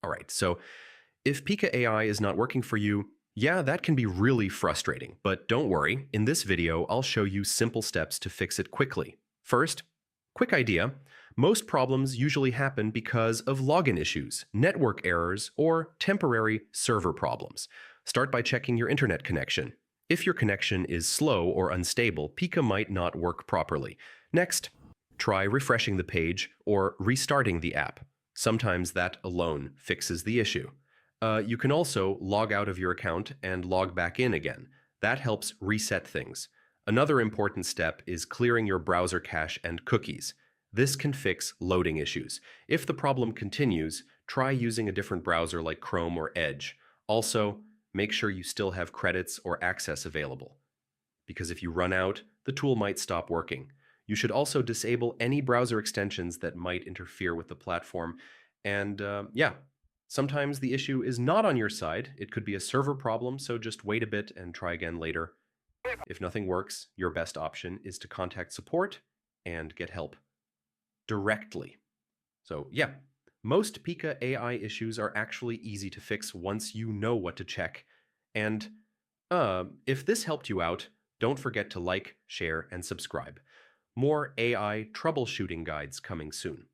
All right, so if Pika AI is not working for you, yeah, that can be really frustrating, but don't worry. In this video, I'll show you simple steps to fix it quickly. First, quick idea. Most problems usually happen because of login issues, network errors, or temporary server problems. Start by checking your internet connection. If your connection is slow or unstable, Pika might not work properly. Next, try refreshing the page or restarting the app. Sometimes that alone fixes the issue. You can also log out of your account and log back in again. That helps reset things. Another important step is clearing your browser cache and cookies. This can fix loading issues. If the problem continues, try using a different browser like Chrome or Edge. Also, make sure you still have credits or access available, because if you run out, the tool might stop working. You should also disable any browser extensions that might interfere with the platform. And yeah, sometimes the issue is not on your side. It could be a server problem, so just wait a bit and try again later. If nothing works, your best option is to contact support and get help directly. So yeah, most Pika AI issues are actually easy to fix once you know what to check. And if this helped you out, don't forget to like, share, and subscribe. More AI troubleshooting guides coming soon.